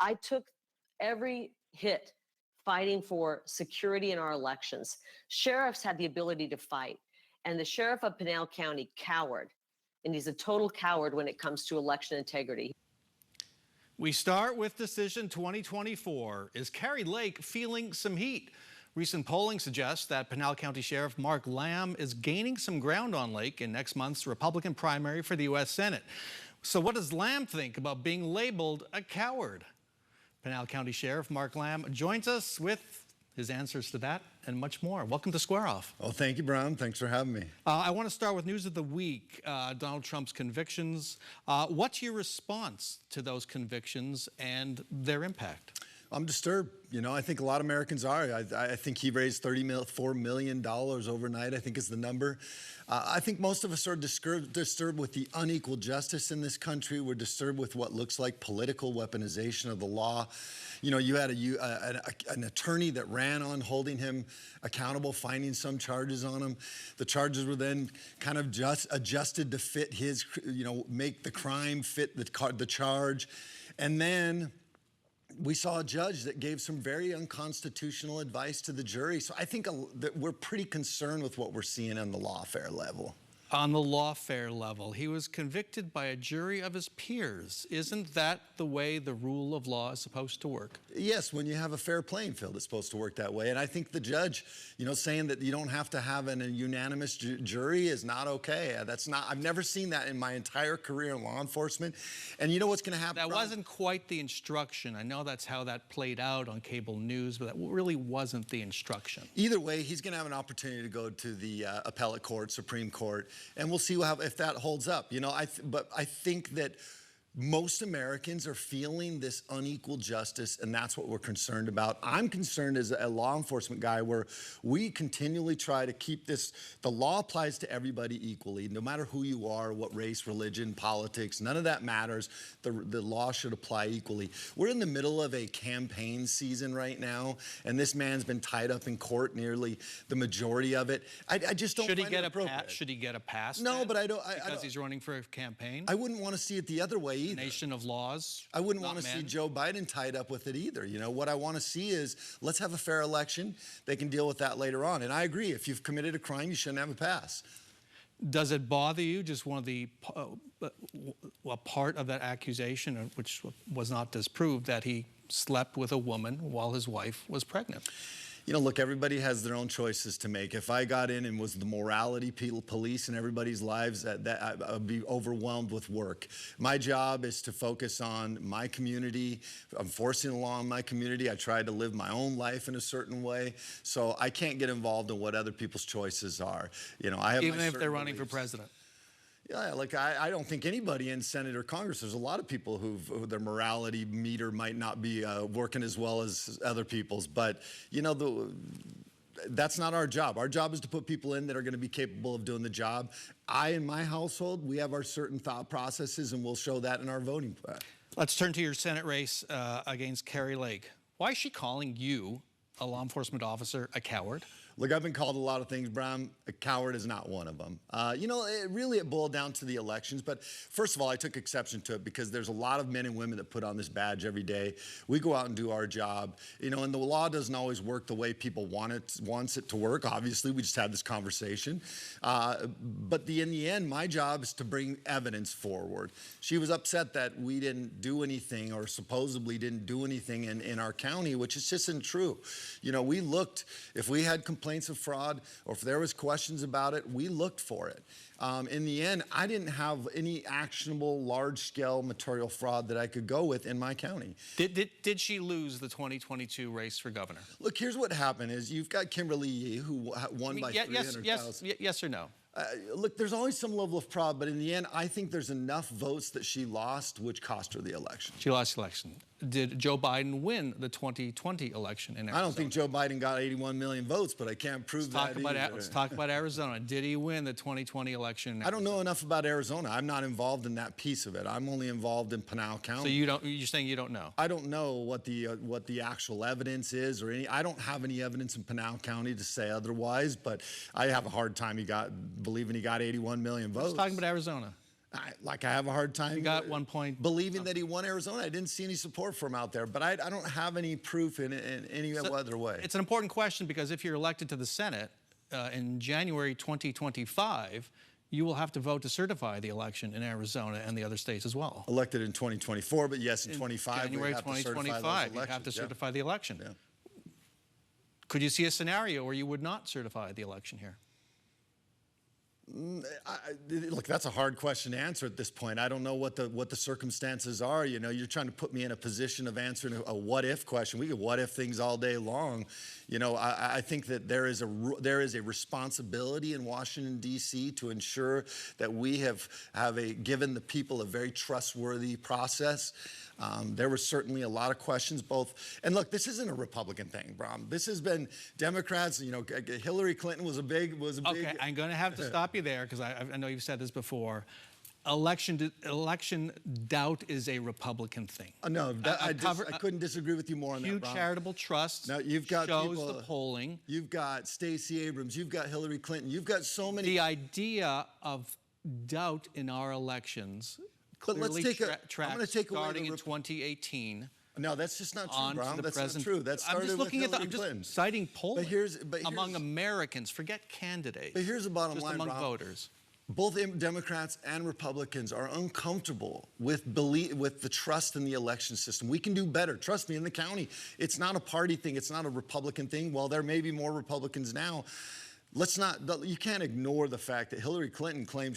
I took every hit fighting for security in our elections. Sheriffs had the ability to fight, and the sheriff of Pinal County cowered, and he's a total coward when it comes to election integrity. We start with Decision 2024. Is Kari Lake feeling some heat? Recent polling suggests that Pinal County Sheriff Mark Lamb is gaining some ground on Lake in next month's Republican primary for the U.S. Senate. So what does Lamb think about being labeled a coward? Pinal County Sheriff Mark Lamb joins us with his answers to that and much more. Welcome to Square Off. Oh, thank you, Brown. Thanks for having me. I want to start with news of the week, Donald Trump's convictions. What's your response to those convictions and their impact? I'm disturbed. You know, I think a lot of Americans are. I think he raised $34 million overnight, I think is the number. I think most of us are disturbed with the unequal justice in this country. We're disturbed with what looks like political weaponization of the law. You know, you had an attorney that ran on holding him accountable, finding some charges on him. The charges were then kind of just adjusted to fit his, you know, make the crime fit the charge. And then we saw a judge that gave some very unconstitutional advice to the jury. So I think that we're pretty concerned with what we're seeing on the lawfare level. On the lawfare level, he was convicted by a jury of his peers. Isn't that the way the rule of law is supposed to work? Yes, when you have a fair playing field, it's supposed to work that way. And I think the judge, you know, saying that you don't have to have a unanimous jury is not okay. That's not, I've never seen that in my entire career in law enforcement. And you know what's going to happen? That wasn't quite the instruction. I know that's how that played out on cable news, but that really wasn't the instruction. Either way, he's going to have an opportunity to go to the appellate court, Supreme Court, and we'll see if that holds up. You know, but I think that most Americans are feeling this unequal justice, and that's what we're concerned about. I'm concerned as a law enforcement guy where we continually try to keep this, the law applies to everybody equally, no matter who you are, what race, religion, politics, none of that matters. The law should apply equally. We're in the middle of a campaign season right now, and this man's been tied up in court nearly the majority of it. I just don't find it appropriate. Should he get a pass? No, then? but I don't. Because he's running for a campaign? I wouldn't want to see it the other way either. Nation of laws. I wouldn't want to see Joe Biden tied up with it either. You know, what I want to see is let's have a fair election. They can deal with that later on. And I agree, if you've committed a crime, you shouldn't have a pass. Does it bother you, just one of the, part of that accusation, which was not disproved, that he slept with a woman while his wife was pregnant? You know, look, everybody has their own choices to make. If I got in and was the morality police in everybody's lives, I'd be overwhelmed with work. My job is to focus on my community, enforcing the law in my community. I try to live my own life in a certain way, so I can't get involved in what other people's choices are. You know, I have even if they're running for president. Yeah, like I don't think anybody in Senate or Congress, there's a lot of people who their morality meter might not be working as well as other people's, but you know, that's not our job. Our job is to put people in that are going to be capable of doing the job. In my household, we have our certain thought processes, and we'll show that in our voting plan. Let's turn to your Senate race against Kari Lake. Why is she calling you, a law enforcement officer, a coward? Look, I've been called a lot of things, Brown. A coward is not one of them. You know, it boiled down to the elections. But first of all, I took exception to it because there's a lot of men and women that put on this badge every day. We go out and do our job. You know, and the law doesn't always work the way people wants it to work. Obviously, we just had this conversation. But in the end, my job is to bring evidence forward. She was upset that we didn't do anything, or supposedly didn't do anything in our county, which is just isn't true. You know, we looked, if we had complaints of fraud, or if there was questions about it, we looked for it. In the end, I didn't have any actionable, large-scale material fraud that I could go with in my county. Did she lose the 2022 race for governor? Look, here's what happened: is you've got Kimberly Yee, who won by 300,000. Yes or no? Look, there's always some level of fraud, but in the end, I think there's enough votes that she lost, which cost her the election. She lost the election. Did Joe Biden win the 2020 election in Arizona? I don't think Joe Biden got 81 million votes, but I can't prove that either. Let's talk about Arizona. Did he win the 2020 election in Arizona? I don't know enough about Arizona. I'm not involved in that piece of it. I'm only involved in Pinal County. So you're saying you don't know? I don't know what the actual evidence is, or I don't have any evidence in Pinal County to say otherwise, but I have a hard time believing he got 81 million votes. Let's talk about Arizona. I have a hard time You got 1 point. believing that he won Arizona. I didn't see any support for him out there, but I don't have any proof in any other way. It's an important question because if you're elected to the Senate in January 2025, you will have to vote to certify the election in Arizona and the other states as well. Elected in 2024, but yes, in 25, January we have to certify those 2025, you have to elections, yeah. certify the election. Yeah. Could you see a scenario where you would not certify the election here? Look, that's a hard question to answer at this point. I don't know what the circumstances are. You know, you're trying to put me in a position of answering a what if question. We could what if things all day long. You know, I think that there is a responsibility in Washington D.C. to ensure that we have given the people a very trustworthy process. There were certainly a lot of questions, and look, this isn't a Republican thing, Bram. This has been Democrats. You know, Hillary Clinton was a big. Okay, I'm going to have to stop you there because I know you've said this before. Election doubt is a Republican thing. No, I couldn't disagree with you more on that, Huge Bram. charitable trust. Now you've got shows people, the polling. You've got Stacey Abrams. You've got Hillary Clinton. You've got so many. The idea of doubt in our elections. But let's take I'm going to take away starting in 2018. No, that's just not true, Brown. That's not present. true. That started I'm just looking with at Hillary I'm Clinton. just citing polling. But here's among Americans. Forget candidates. But here's the bottom just line, among Brown. voters. Both Democrats and Republicans are uncomfortable with the trust in the election system. We can do better. Trust me, in the county, it's not a party thing. It's not a Republican thing. While there may be more Republicans now, you can't ignore the fact that Hillary Clinton claimed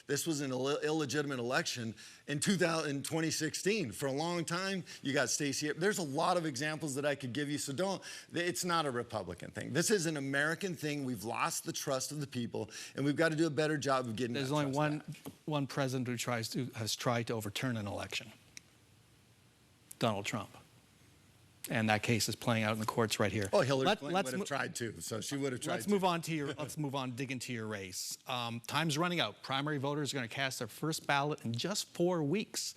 this was an illegitimate election in 2016. For a long time, you got Stacey. There's a lot of examples that I could give you, so it's not a Republican thing. This is an American thing. We've lost the trust of the people, and we've got to do a better job of getting There's that only trust back. one president who has tried to overturn an election. Donald Trump. And that case is playing out in the courts right here. Oh, Hillary Clinton would have tried to, so she would have tried. Let's move on, dig into your race. Time's running out. Primary voters are going to cast their first ballot in just 4 weeks.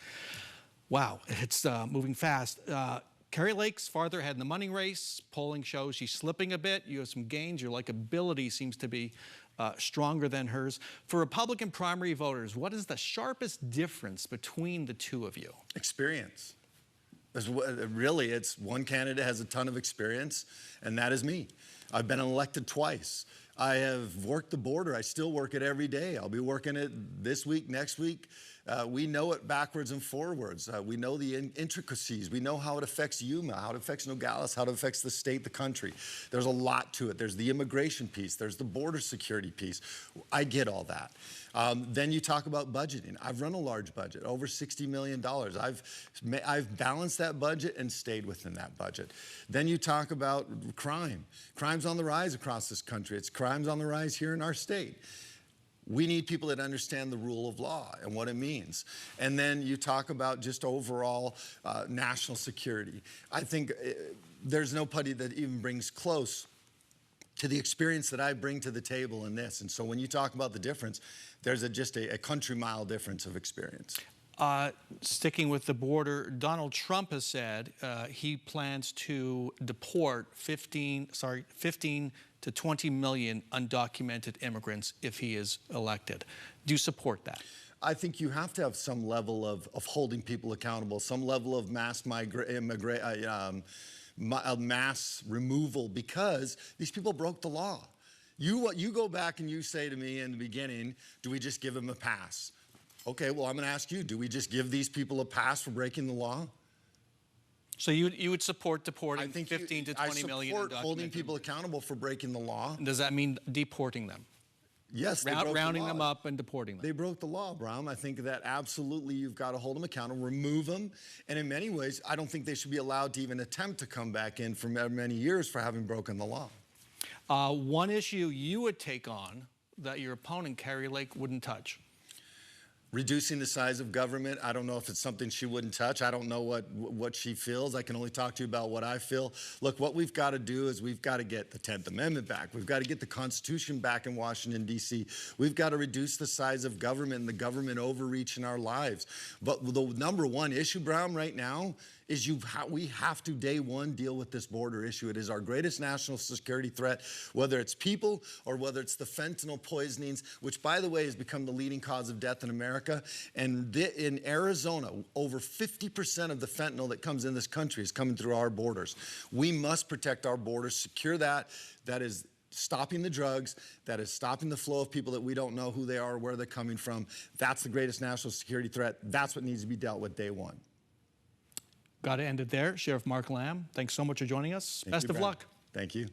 Wow, it's moving fast. Kari Lake's farther ahead in the money race. Polling shows she's slipping a bit. You have some gains. Your likability seems to be stronger than hers. For Republican primary voters, what is the sharpest difference between the two of you? Experience. Really, it's one candidate has a ton of experience, and that is me. I've been elected twice. I have worked the border. I still work it every day. I'll be working it this week, next week. We know it backwards and forwards. We know the intricacies. We know how it affects Yuma, how it affects Nogales, how it affects the state, the country. There's a lot to it. There's the immigration piece. There's the border security piece. I get all that. Then you talk about budgeting. I've run a large budget, over $60 million. I've balanced that budget and stayed within that budget. Then you talk about crime. Crime's on the rise across this country. Crime's on the rise here in our state. We need people that understand the rule of law and what it means. And then you talk about just overall national security. I think there's nobody that even brings close to the experience that I bring to the table in this. And so when you talk about the difference, there's just a country mile difference of experience. Sticking with the border, Donald Trump has said he plans to deport 15 to 20 million undocumented immigrants if he is elected. Do you support that? I think you have to have some level of holding people accountable, some level of mass removal, because these people broke the law. You go back and you say to me in the beginning, do we just give them a pass? Okay, well, I'm going to ask you, do we just give these people a pass for breaking the law? So you would support deporting 15 to 20 million undocumented? I support holding people accountable for breaking the law. Does that mean deporting them? Yes, they broke rounding the law. them up and deporting them. They broke the law, Bram. I think that absolutely you've got to hold them accountable, remove them. And in many ways, I don't think they should be allowed to even attempt to come back in for many years for having broken the law. One issue you would take on that your opponent, Kari Lake, wouldn't touch. Reducing the size of government, I don't know if it's something she wouldn't touch. I don't know what she feels. I can only talk to you about what I feel. Look, what we've got to do is we've got to get the 10th Amendment back. We've got to get the Constitution back in Washington, D.C. We've got to reduce the size of government and the government overreach in our lives. But the number one issue, Brown, right now is we have to day one deal with this border issue. It is our greatest national security threat, whether it's people or whether it's the fentanyl poisonings, which, by the way, has become the leading cause of death in America. And in Arizona, over 50% of the fentanyl that comes in this country is coming through our borders. We must protect our borders, secure that. That is stopping the drugs, that is stopping the flow of people that we don't know who they are or where they're coming from. That's the greatest national security threat. That's what needs to be dealt with day one. Got to end it there. Sheriff Mark Lamb, thanks so much for joining us. Best of luck. Thank you.